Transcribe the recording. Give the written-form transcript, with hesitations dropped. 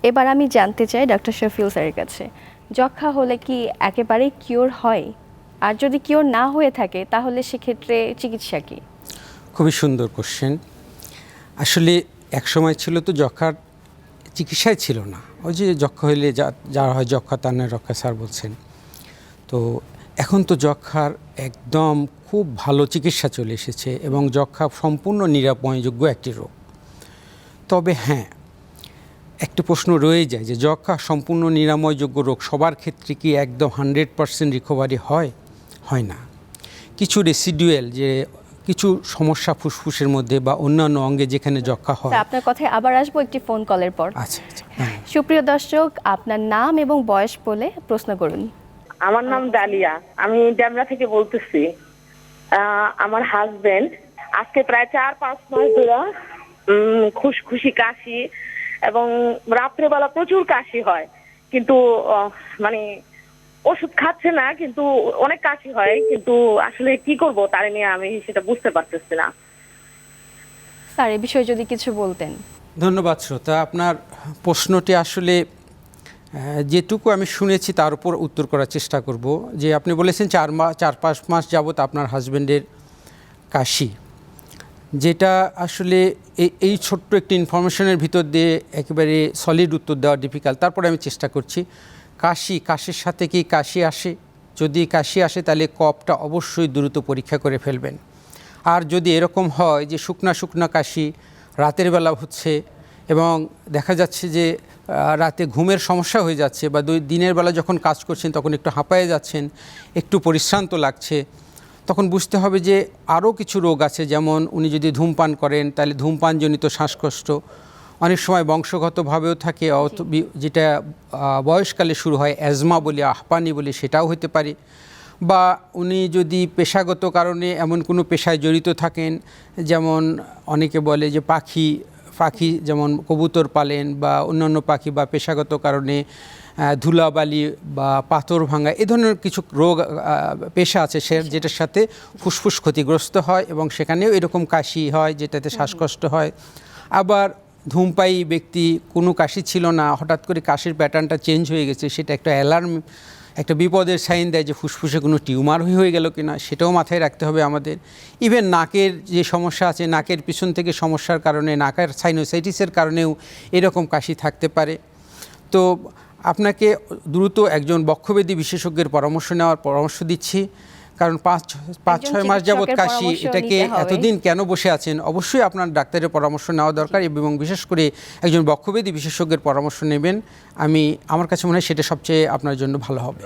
এবার আমি জানতে চাই ডক্টর শফিউল স্যারের কাছে, যক্ষ্মা হলে কি একেবারেই কিওর হয়? আর যদি কিওর না হয়ে থাকে তাহলে সেক্ষেত্রে চিকিৎসা কি? খুবই সুন্দর কোশ্চেন। আসলে এক সময় ছিল তো যক্ষ্মার চিকিৎসাই ছিল না। ওই যে যক্ষ্মা হইলে যারা হয় যক্ষ্মা তার নয় রক্ষা স্যার বলছেন। তো এখন তো যক্ষ্মার একদম খুব ভালো চিকিৎসা চলে এসেছে এবং যক্ষ্মা সম্পূর্ণ নিরাময়যোগ্য একটি রোগ। তবে হ্যাঁ, একটা প্রশ্ন রয়ে যায় যে যক্ষ্মা সম্পূর্ণ নিরাময়যোগ্য রোগ সবার ক্ষেত্রে কি একদম 100% রিকভারি হয়? হয় না। কিছু রেসিডুয়াল যে কিছু সমস্যা ফুসফুসের মধ্যে বা অন্যান্য অঙ্গে যেখানে যক্ষ্মা হয়। আপনার কথায় আবার আসবো একটি ফোন কলের পর। আচ্ছা। সুপ্রিয় দর্শক, আপনার নাম এবং বয়স বলে প্রশ্ন করুন। আমার নাম ডালিয়া, আমি ডেমরা থেকে বলতেছি। আমার হাজবেন্ড আজকে প্রায় 4-5 মাস ধরে খুশখুশি কাশি এবং রাত্রেবেলা প্রচুর কাশি হয়, কিন্তু মানে ওষুধ খাচ্ছে না, কিন্তু অনেক কাশি হয়, কিন্তু আসলে কি করব তার নিয়ে আমি সেটা বুঝতে পারতেছি না। স্যার, এই বিষয়ে যদি কিছু বলতেন। ধন্যবাদ শ্রোতা। আপনার প্রশ্নটি আসলে যেটুকু আমি শুনেছি তার উপর উত্তর করার চেষ্টা করব। যে আপনি বলেছেন 4-5 মাস যাবত আপনার হাজব্যান্ডের কাশি, যেটা আসলে এই ছোট্ট একটি ইনফরমেশনের ভিতর দিয়ে একেবারে সলিড উত্তর দেওয়া ডিফিকাল্ট। তারপরে আমি চেষ্টা করছি। কাশির সাথে কি কাশি আসে? যদি কাশি আসে তাহলে কফটা অবশ্যই দ্রুত পরীক্ষা করে ফেলবেন। আর যদি এরকম হয় যে শুকনা কাশি রাতের বেলা হচ্ছে এবং দেখা যাচ্ছে যে রাতে ঘুমের সমস্যা হয়ে যাচ্ছে, বা দিনের বেলা যখন কাজ করছেন তখন একটু হাঁপায়ে যাচ্ছেন, একটু পরিশ্রান্ত লাগছে, তখন বুঝতে হবে যে আরও কিছু রোগ আছে। যেমন উনি যদি ধূমপান করেন তাহলে ধূমপানজনিত শ্বাসকষ্ট, অনেক সময় বংশগতভাবেও থাকে, যেটা বয়সকালে শুরু হয়, অ্যাজমা বলি, আহপানি বলি, সেটাও হতে পারে। বা উনি যদি পেশাগত কারণে এমন কোনো পেশায় জড়িত থাকেন, যেমন অনেকে বলে যে পাখি যেমন কবুতর পালেন বা অন্যান্য পাখি, বা পেশাগত কারণে ধুলাবালি বা পাথর ভাঙা, এ ধরনের কিছু রোগ পেশা আছে যেটার সাথে ফুসফুস ক্ষতিগ্রস্ত হয় এবং সেখানেও এরকম কাশি হয়, যেটাতে শ্বাসকষ্ট হয়। আবার ধূমপায়ী ব্যক্তি, কোনো কাশি ছিল না, হঠাৎ করে কাশির প্যাটার্নটা চেঞ্জ হয়ে গেছে, সেটা একটা অ্যালার্ম, একটা বিপদের সাইন দেয় যে ফুসফুসে কোনো টিউমার হয়ে গেল কিনা, সেটাও মাথায় রাখতে হবে আমাদের। ইভেন নাকের যে সমস্যা আছে, নাকের পিছন থেকে সমস্যার কারণে, নাকের সাইনোসাইটিসের কারণেও এরকম কাশি থাকতে পারে। তো আপনাকে দ্রুত একজন বক্ষব্যাধি বিশেষজ্ঞের পরামর্শ নেওয়ার পরামর্শ দিচ্ছি, কারণ 5-6 মাস যাবৎ কাশি, এটাকে এতদিন কেন বসে আছেন? অবশ্যই আপনার ডাক্তারের পরামর্শ নেওয়া দরকার এবং বিশেষ করে একজন বক্ষব্যাধি বিশেষজ্ঞের পরামর্শ নেবেন। আমার কাছে মনে হয় সেটা সবচেয়ে আপনার জন্য ভালো হবে।